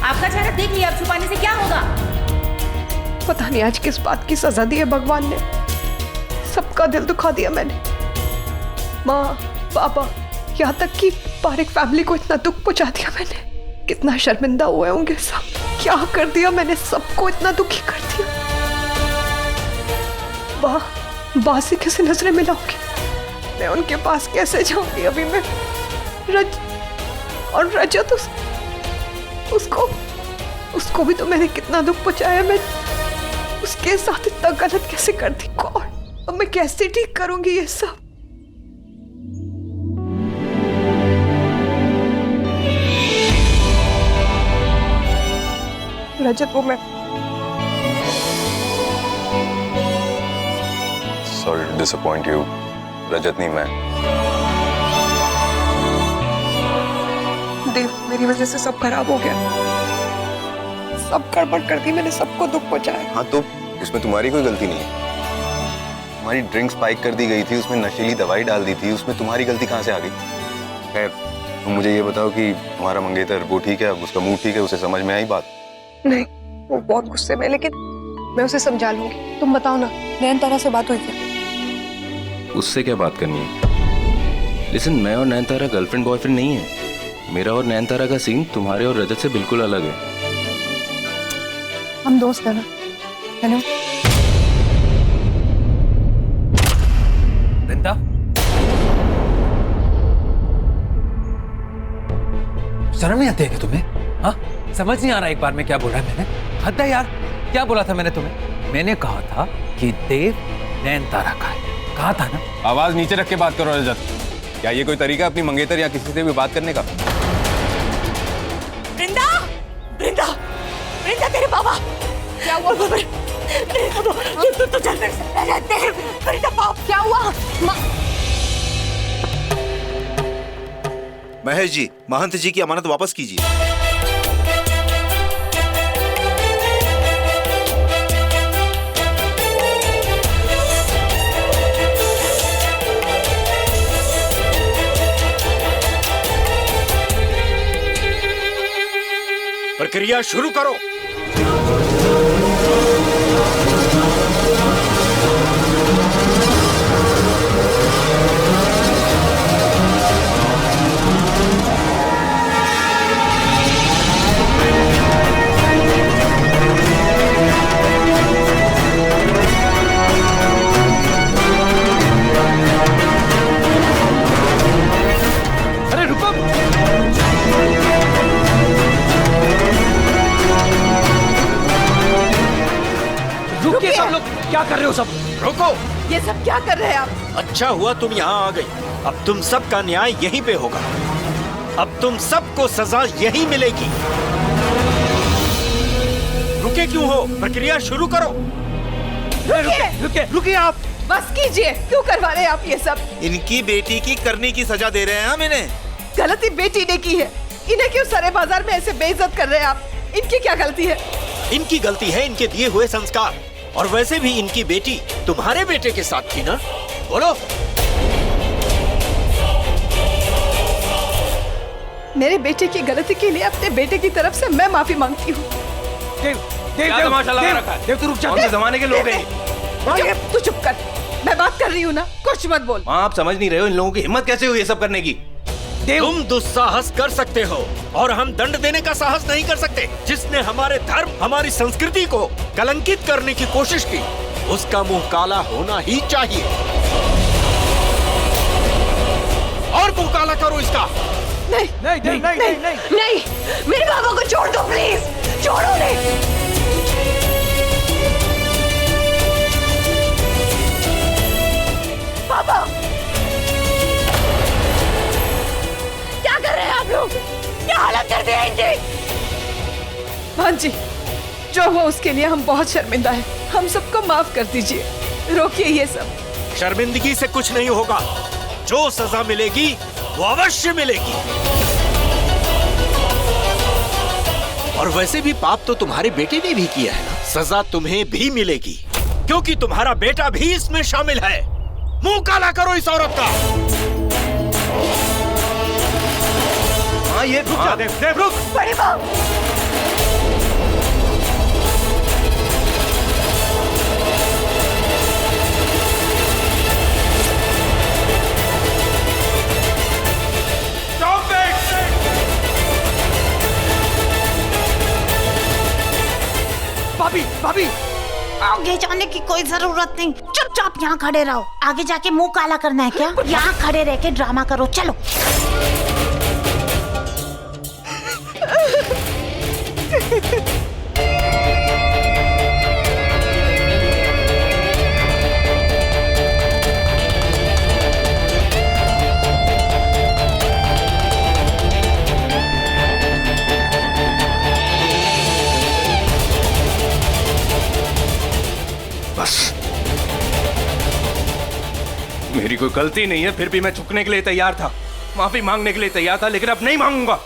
आपका चेहरा देख लिया, अब छुपाने से क्या होगा? पता नहीं आज किस बात की सजा दी है भगवान ने। सबका दिल दुखा दिया मैंने। माँ, पापा, यहाँ तक कि पारिक फैमिली को इतना दुख पहुंचा दिया मैंने। कितना शर्मिंदा हुए होंगे सब। क्या कर दिया मैंने, सबको इतना दुखी कर दिया। बा से कैसे नजरें मिलाऊंगी मैं? उनके पास कैसे जाऊंगी अभी मैं? रजत उसको भी तो मैंने कितना दुख पहुंचाया। मैं उसके साथ इतना गलत कैसे कर दी? कौन? अब मैं कैसे ठीक करूंगी ये सब? रजत, वो मैं Sorry to disappoint you. रजत नहीं, मैं। देव, मेरी वजह से सब खराब हो गया। सब गड़बड़ कर दी मैंने, सबको दुख पहुंचाया। हाँ तो उसमें तुम्हारी कोई गलती नहीं है। तुम्हारी ड्रिंक स्पाइक कर दी गई थी, उसमें नशीली दवाई डाल दी थी, उसमें तुम्हारी गलती कहाँ से आ गई? खैर, तुम मुझे ये बताओ कि तुम्हारा मंगेतर वो ठीक है, उसका मूड ठीक है, उसे समझ में आई बात? नहीं, वो बहुत गुस्से में, लेकिन मैं उसे समझा लूंगी। तुम बताओ ना, नयनतारा से बात हुई क्या? उससे क्या बात करनी है? लिसन, मैं और नयनतारा गर्लफ्रेंड बॉयफ्रेंड नहीं है। मेरा और नयनतारा का सीन तुम्हारे और रजत से बिल्कुल अलग है। हम दोस्त हैं ना? हेलो वृंदा, शर्म नहीं आती है क्या तुम्हें? हाँ, समझ नहीं आ रहा एक बार में क्या बोला है मैंने? हद है यार, क्या बोला था मैंने तुम्हें? मैंने कहा था कि देव नयनतारा का है, कहा था ना? आवाज नीचे रख के बात करो रजत। क्या ये कोई तरीका अपनी मंगेतर या किसी से भी बात करने का? वृंदा, वृंदा, वृंदा, तेरे बाबा क्या हुआ? तू चल मेरे से। वृंदा बाप, क्या हुआ? महेश जी, महंत जी की अमानत वापस कीजिए। प्रक्रिया शुरू करो। अरे रुको, रुकिए सब लोग, क्या कर रहे हो सब? रोको। ये सब क्या कर रहे हैं आप? अच्छा हुआ तुम यहाँ आ गई। अब तुम सबका न्याय यहीं पे होगा। अब तुम सबको सजा यहीं मिलेगी। रुके क्यों हो? प्रक्रिया शुरू करो। रुकिए आप। बस कीजिए, क्यों करवा रहे हैं आप ये सब? इनकी बेटी की करने की सजा दे रहे हैं हम इन्हें। गलती बेटी ने की है, इन्हें क्यों सारे बाजार में ऐसे बेइज्जत कर रहे हैं आप? इनकी क्या गलती है? इनकी गलती है इनके दिए हुए संस्कार। और वैसे भी इनकी बेटी तुम्हारे बेटे के साथ थी ना? बोलो। मेरे बेटे की गलती के लिए अपने बेटे की तरफ से मैं माफी मांगती हूँ। देव, तू रुक जा। कौन से जमाने के लोग हैं? तू चुप कर, मैं बात कर रही हूँ ना, कुछ मत बोल। माँ, आप समझ नहीं रहे हो, इन लोगों की हिम्मत कैसे हुई ये सब करने की? तुम दुस्साहस कर सकते हो और हम दंड देने का साहस नहीं कर सकते। जिसने हमारे धर्म, हमारी संस्कृति को कलंकित करने की कोशिश की, उसका मुंह काला होना ही चाहिए। और मुंह काला करो इसका। नहीं नहीं नहीं नहीं नहीं, नहीं, नहीं। मेरे बाबा को छोड़ दो प्लीज, छोड़ो नहीं। पापा, क्या कर रहे हैं आप लोग? क्या हालत कर दिया इनकी? भान जी, जो हुआ उसके लिए हम बहुत शर्मिंदा हैं। हम सबको माफ कर दीजिए, रोकिए ये सब। शर्मिंदगी से कुछ नहीं होगा। जो सजा मिलेगी वो अवश्य मिलेगी। और वैसे भी पाप तो तुम्हारे बेटे ने भी किया है ना। सजा तुम्हें भी मिलेगी, क्योंकि तुम्हारा बेटा भी इसमें शामिल है। मुंह काला करो इस औरत का। हाँ, ये रुक जा। देव, रुक। बड़ी बात। भाभी भाभी आगे जाने की कोई जरूरत नहीं, चुपचाप यहाँ खड़े रहो। आगे जाके मुंह काला करना है क्या? यहाँ खड़े रह के ड्रामा करो, चलो। बस मेरी कोई गलती नहीं है, फिर भी मैं झुकने के लिए तैयार था, माफी मांगने के लिए तैयार था, लेकिन अब नहीं मांगूंगा।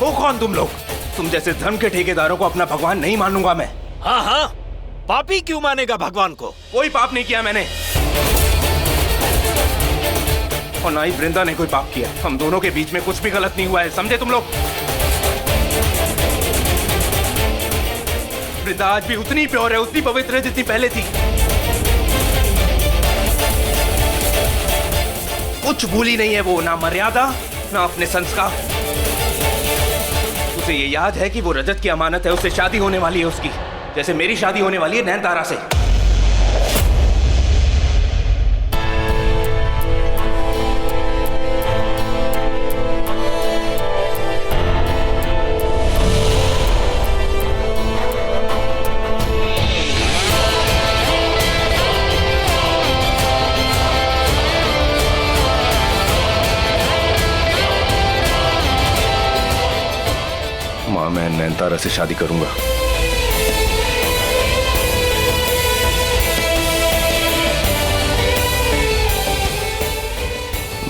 हो कौन तुम लोग? तुम जैसे धर्म के ठेकेदारों को अपना भगवान नहीं मानूंगा मैं। हाँ हाँ, पापी क्यों मानेगा भगवान को? कोई पाप नहीं किया मैंने, और ना ही वृंदा ने कोई पाप किया। हम दोनों के बीच में कुछ भी गलत नहीं हुआ है, समझे तुम लोग? वृंदा आज भी उतनी प्योर है, उतनी पवित्र है जितनी पहले थी। कुछ भूली नहीं है वो, ना मर्यादा ना अपने संस्कार। उसे ये याद है कि वो रजत की अमानत है, उससे शादी होने वाली है उसकी, जैसे मेरी शादी होने वाली है नैनतारा से। मां, मैं नैनतारा से शादी करूंगा।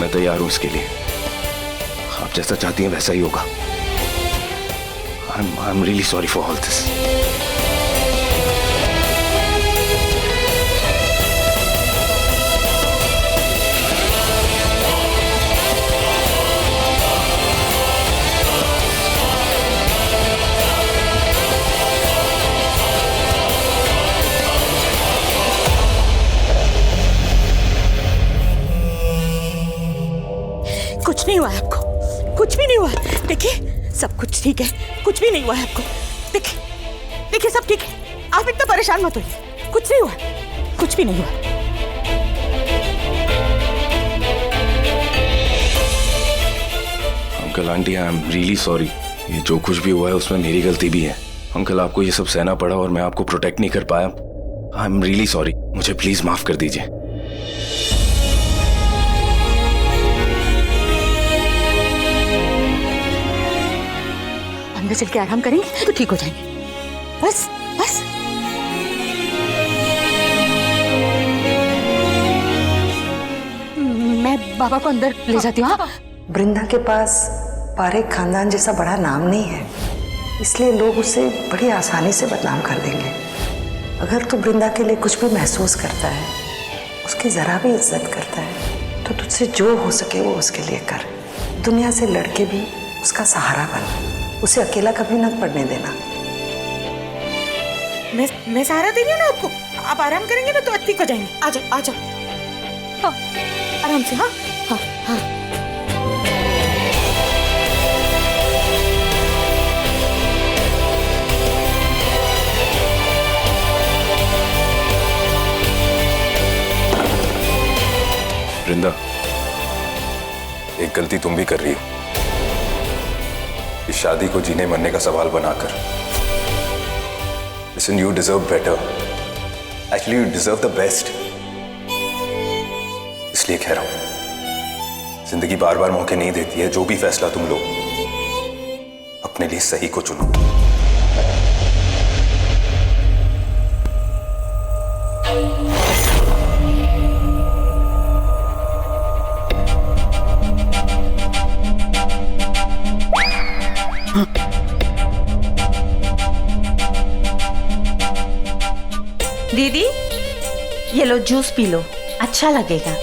मैं तैयार हूं इसके लिए, आप जैसा चाहती हैं वैसा ही होगा। I'm really sorry for all this. कुछ नहीं हुआ है आपको, कुछ भी नहीं हुआ है। देखिए सब कुछ ठीक है, कुछ भी नहीं हुआ है आपको। देखिए देखिए सब ठीक है, आप इतना परेशान मत होइए, कुछ नहीं हुआ, कुछ भी नहीं हुआ। Uncle aunty, I am really sorry. ये जो कुछ भी हुआ है उसमें मेरी गलती भी है। अंकल, आपको ये सब सहना पड़ा और मैं आपको प्रोटेक्ट नहीं कर पाया। आई एम रियली सॉरी, मुझे प्लीज माफ कर दीजिए। अंदर चल के आराम करेंगे तो ठीक हो जाएंगे, बस बस। मैं बाबा को अंदर ले जाती हूँ। हाँ? वृंदा के पास पारेख खानदान जैसा बड़ा नाम नहीं है, इसलिए लोग उसे बड़ी आसानी से बदनाम कर देंगे। अगर तू वृंदा के लिए कुछ भी महसूस करता है, उसकी जरा भी इज्जत करता है, तो तुझसे जो हो सके वो उसके लिए कर। दुनिया से लड़के भी उसका सहारा बन, उसे अकेला कभी न पड़ने देना। मैं सहारा दे रही हूँ ना आपको, आप आराम करेंगे ना तो ठीक हो जाएंगे। आ जाओ आ जाओ, हाँ आराम से। हाँ हाँ हाँ। वृंदा, एक गलती तुम भी कर रही हो, इस शादी को जीने मरने का सवाल बनाकर। Listen, you deserve better. Actually, you deserve the best. इसलिए कह रहा हूं, जिंदगी बार बार मौके नहीं देती है। जो भी फैसला तुम लो, अपने लिए सही को चुनो। दीदी, ये लो जूस पी लो, अच्छा लगेगा।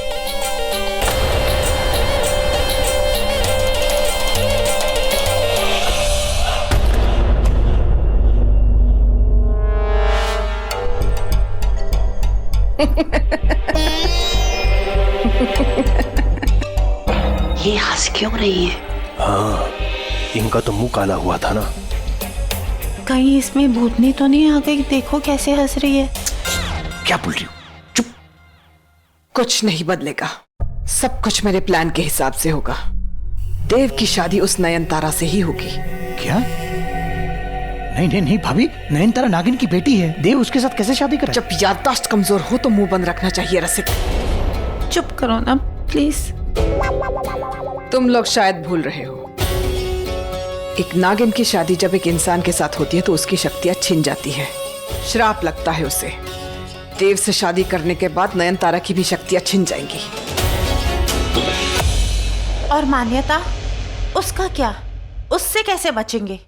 ये हंस क्यों रही है? हाँ, इनका तो मुंह काला हुआ था ना। कहीं इसमें भूतनी तो नहीं आ गई? देखो कैसे हंस रही है। क्या बोल रही हो? कुछ नहीं बदलेगा, सब कुछ मेरे प्लान के हिसाब से होगा। देव की शादी उस नयनतारा से ही होगी। क्या? नहीं नहीं नहीं भाभी, नयनतारा नागिन की बेटी है, देव उसके साथ कैसे शादी करे? जब याददाश्त कमजोर हो तो मुंह बंद रखना चाहिए रसिक। चुप करो ना प्लीज। तुम लोग शायद भूल रहे हो, एक नागिन की शादी जब एक इंसान के साथ होती है तो उसकी शक्तियां छिन जाती है, श्राप लगता है उसे। देव से शादी करने के बाद नयनतारा की भी शक्तियां छिन जाएंगी। और मान्यता, उसका क्या? उससे कैसे बचेंगे?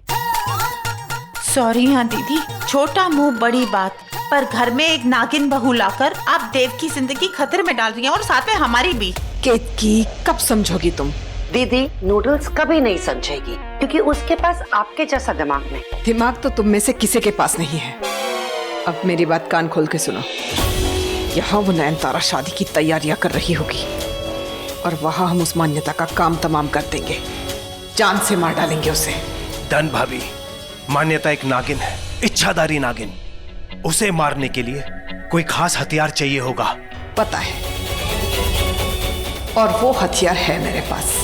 सॉरी हाँ दीदी, छोटा मुंह बड़ी बात, पर घर में एक नागिन बहू लाकर आप देव की जिंदगी खतरे में डाल रही हैं और साथ में हमारी भी। केतकी, कब समझोगी तुम? दीदी नूडल्स कभी नहीं समझेगी क्योंकि उसके पास आपके जैसा दिमाग नहीं। दिमाग तो तुम में से किसी के पास नहीं है। अब मेरी बात कान खोल के सुनो। यहाँ वो नयनतारा शादी की तैयारियां कर रही होगी और वहां हम उस मान्यता का काम तमाम कर देंगे, जान से मार डालेंगे उसे। धन भाभी, मान्यता एक नागिन है, इच्छाधारी नागिन। उसे मारने के लिए कोई खास हथियार चाहिए होगा। पता है, और वो हथियार है मेरे पास।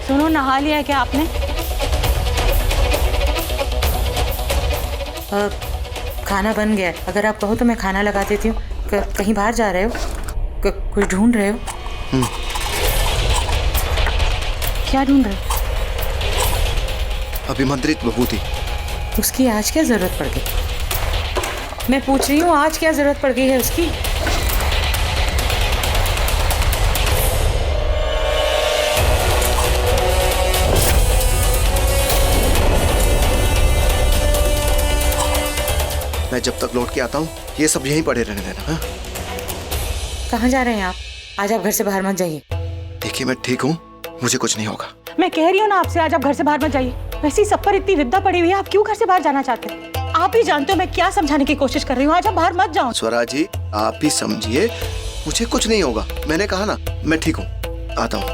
सुनो, नहा लिया है क्या आपने? खाना बन गया है, अगर आप कहो तो मैं खाना लगा देती हूँ। कहीं बाहर जा रहे हो? कुछ ढूंढ रहे हो? क्या ढूंढ रहे हो? अभिमंत्रित विभूति। उसकी आज क्या जरूरत पड़ गई? मैं पूछ रही हूँ, आज क्या जरूरत पड़ गई है उसकी? मैं जब तक लौट के आता हूँ ये सब यहीं पड़े रहने देना। हाँ? कहाँ जा रहे हैं आप? आज आप घर से बाहर मत जाइए। देखिए मैं ठीक हूँ, मुझे कुछ नहीं होगा। मैं कह रही हूँ ना आपसे, आज आप घर से बाहर मत जाइए। वैसे ही सब पर इतनी विद्या पड़ी हुई है, आप क्यों घर से बाहर जाना चाहते हैं? आप ही जानते हो मैं क्या समझाने की कोशिश कर रही हूँ। आज आप बाहर मत जाओ। स्वरा जी आप ही समझिए, मुझे कुछ नहीं होगा। मैंने कहा ना मैं ठीक हूँ, आता हूँ।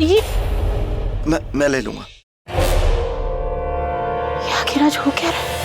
ये मैं ले लूंगा। आखिर आज हो क्या रहा है?